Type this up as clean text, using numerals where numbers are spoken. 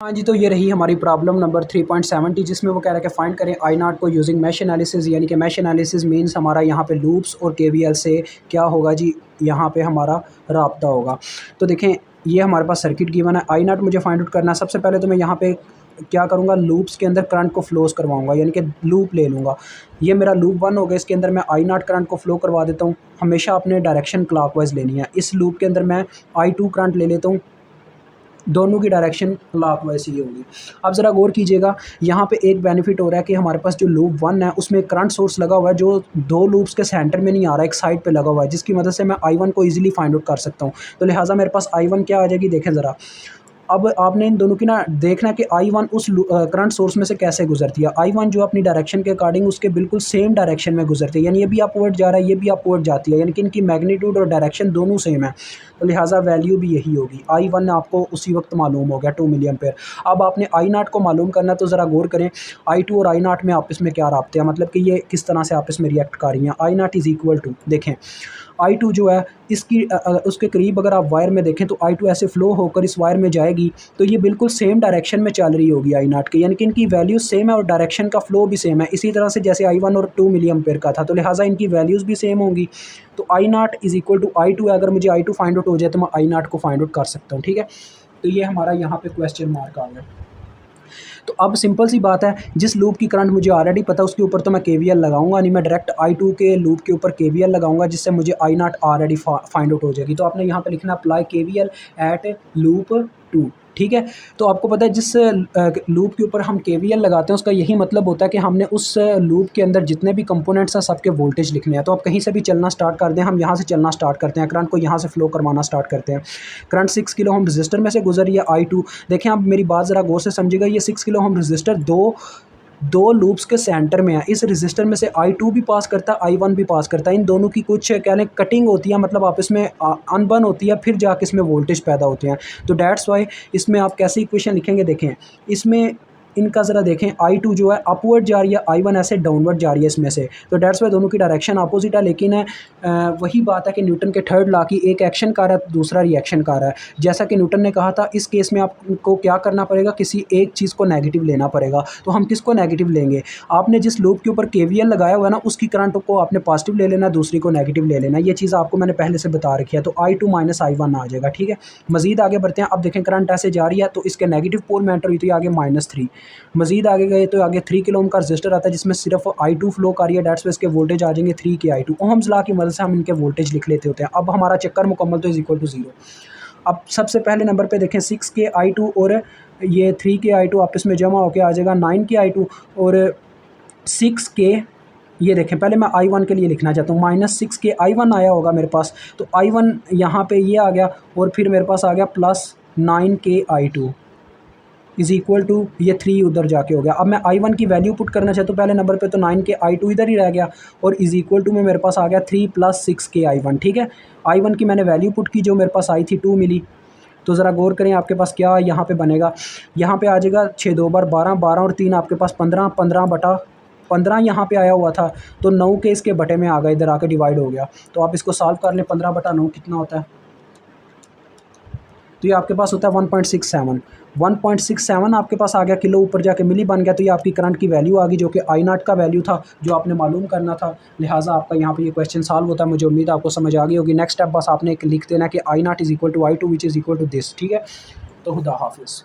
हाँ जी, तो ये रही हमारी प्रॉब्लम नंबर 3.70 जिसमें वो कह रहा है कि फाइंड करें आई नॉट को यूजिंग मैश एनालिसिस, यानी कि मैश एनालिसिस मीन्स हमारा यहाँ पे लूप्स और केवीएल से क्या होगा जी, यहाँ पे हमारा राब्ता होगा। तो देखें, ये हमारे पास सर्किट गिवन है, आई नॉट मुझे फाइंड आउट करना है। सबसे पहले तो मैं यहाँ पे क्या करूँगा, लूप्स के अंदर करंट को फ्लोज करवाऊंगा, यानी कि लूप ले लूँगा। ये मेरा लूप 1 हो गया, इसके अंदर मैं आई नॉट करंट को फ्लो करवा देता हूँ। हमेशा अपने डायरेक्शन क्लॉकवाइज लेनी है। इस लूप के अंदर मैं I2 करंट ले लेता हूँ, दोनों की डायरेक्शन क्लॉकवाइज ही होगी। अब ज़रा गौर कीजिएगा, यहाँ पे एक बेनिफिट हो रहा है कि हमारे पास जो लूप 1 है उसमें करंट सोर्स लगा हुआ है जो दो लूप्स के सेंटर में नहीं आ रहा है, एक साइड पे लगा हुआ है, जिसकी मदद से मैं I1 को ईजिली फाइंड आउट कर सकता हूँ। तो लिहाजा मेरे पास I1 क्या आ जाएगी, देखें ज़रा। अब आपने इन दोनों की ना देखना कि I1 उस करंट सोर्स में से कैसे गुजरती है। I1 जो अपनी डायरेक्शन के अकॉर्डिंग उसके बिल्कुल सेम डायरेक्शन में गुजरती है, यानी ये भी अपवर्ड जा रहा है, ये भी अपवर्ड जाती है, यानी कि इनकी मैग्नीट्यूड और डायरेक्शन दोनों सेम है। तो लिहाजा वैल्यू भी यही होगी। I1 आपको उसी वक्त मालूम हो गया 2 मिली एम्पेयर। अब आपने I0 को मालूम करना है, तो ज़रा गौर करें I2 और I0 में आपस में क्या राब्ते हैं, मतलब कि ये किस तरह से आपस में रिएक्ट कर रही हैं। I0 इज़ इक्वल टू, देखें I2 जो है इसकी उसके करीब अगर आप वायर में देखें तो I2 ऐसे फ्लो होकर इस वायर में जाएगी, तो ये बिल्कुल सेम डायरेक्शन में चल रही होगी I0 के, यानी कि इनकी वैल्यूज़ सेम है और डायरेक्शन का फ्लो भी सेम है, इसी तरह से जैसे I1 और 2 मिली एम्पेयर का था। तो लिहाजा इनकी वैल्यूज़ भी सेम होंगी। तो I0 is equal to I2 है। अगर मुझे I2 फाइंड आउट हो जाए तो मैं I0 को फाइंड आउट कर सकता हूँ, ठीक है। तो ये हमारा यहाँ पे क्वेश्चन मार्क आ गया। तो अब सिंपल सी बात है, जिस लूप की करंट मुझे ऑलरेडी पता है उसके ऊपर तो मैं केवीएल लगाऊंगा नहीं, मैं डायरेक्ट I2 के लूप के ऊपर केवीएल लगाऊंगा, जिससे मुझे I0 ऑलरेडी फाइंड आउट हो जाएगी। तो आपने यहाँ पे लिखना अप्लाई केवीएल एट लूप 2, ठीक है। तो आपको पता है जिस लूप के ऊपर हम केवीएल लगाते हैं उसका यही मतलब होता है कि हमने उस लूप के अंदर जितने भी कंपोनेंट्स हैं सबके वोल्टेज लिखने हैं। तो आप कहीं से भी चलना स्टार्ट कर दें, हम यहाँ से चलना स्टार्ट करते हैं, करंट को यहाँ से फ्लो करवाना स्टार्ट करते हैं। करंट 6 किलो हम रजिस्टर में से गुजर रही है I2। देखें, आप मेरी बात ज़रा गौर से समझिएगा, ये 6 किलो हम रजिस्टर दो लूप्स के सेंटर में है। इस रजिस्टर में से I2 भी पास करता है, I1 भी पास करता है। इन दोनों की कुछ कहने कटिंग होती है, मतलब आपस में अनबन होती है, फिर जाके इसमें वोल्टेज पैदा होते हैं। तो डैट्स वाई इसमें आप कैसे इक्वेशन लिखेंगे, देखें इसमें इनका ज़रा देखें, I2 जो है अपवर्ड जा रही है, I1 ऐसे डाउनवर्ड जा रही है इसमें से। तो डैट्स वाई दोनों की डायरेक्शन अपोजिट है, लेकिन वही बात है कि न्यूटन के थर्ड लॉ की, एक एक्शन कर रहा है दूसरा रिएक्शन कर रहा है। जैसा कि न्यूटन ने कहा था, इस केस में आपको क्या करना पड़ेगा, किसी एक चीज़ को नेगेटिव लेना पड़ेगा। तो हम किसको नेगेटिव लेंगे, आपने जिस लूप के ऊपर केवीएल लगाया हुआ है ना उसकी करंट को आपने पॉजिटिव ले लेना, दूसरी को नेगेटिव ले लेना। ये चीज़ आपको मैंने पहले से बता रखी है। तो I2 माइनस I1 आ जाएगा, ठीक है। मजीद आगे बढ़ते हैं। अब देखें करंट ऐसे जा रही है तो इसके नेगेटिव पोल में एंटर हुई, तो आगे -3। मजीद आगे गए तो आगे 3 किलो ओम का रजिस्टर आता है जिसमें सिर्फ I2 फ्लो कर रही है, डेट्स पे इसके वोल्टेज आ जाएंगे 3 के I2। ओम्स लॉ की मदद से हम इनके वोल्टेज लिख लेते होते हैं। अब हमारा चक्कर मुकम्मल, तो इज इक्वल टू 0। अब सबसे पहले नंबर पे देखें 6 के I2 और ये 3 के I2 आपस में जमा होकर आ जाएगा 9 के I2 और 6 के, ये देखें पहले मैं I1 के लिए लिखना चाहता हूँ, -6 के I1 आया होगा मेरे पास। तो I1 यहाँ पे ये आ गया और फिर मेरे पास आ गया +9 के I2 इज़ इक्वल टू ये 3 उधर जाके हो गया। अब मैं I1 की वैल्यू पुट करना चाहता हूँ पहले नंबर पे, तो 9 के I2 इधर ही रह गया और इज़ इक्वल टू में मेरे पास आ गया 3 + 6 के I1, ठीक है। I1 की मैंने वैल्यू पुट की, जो मेरे पास आई थी 2 मिली। तो ज़रा गौर करें आपके पास क्या यहाँ पे बनेगा, यहाँ पे आ जाएगा 6 2 बार 12, 12 और 3 आपके पास 15, 15 बटा 15 यहाँ पे आया हुआ था, तो 9 के इसके बटे में आ गया, इधर आके डिवाइड हो गया। तो आप इसको सॉल्व कर लें, 15 बटा 9 कितना होता है, तो ये आपके पास होता है 1.67। 1.67 आपके पास आ गया, किलो ऊपर जाके मिली बन गया। तो ये आपकी करंट की वैल्यू आ गई, जो कि I0 का वैल्यू था जो आपने मालूम करना था। लिहाजा आपका यहाँ पे ये क्वेश्चन सॉल्व होता है। मुझे उम्मीद है आपको समझ आ गई होगी। नेक्स्ट स्टेप बस आपने एक लिख देना कि I0 is equal to I2 which is equal to this, ठीक है। तो खुदा हाफिज़।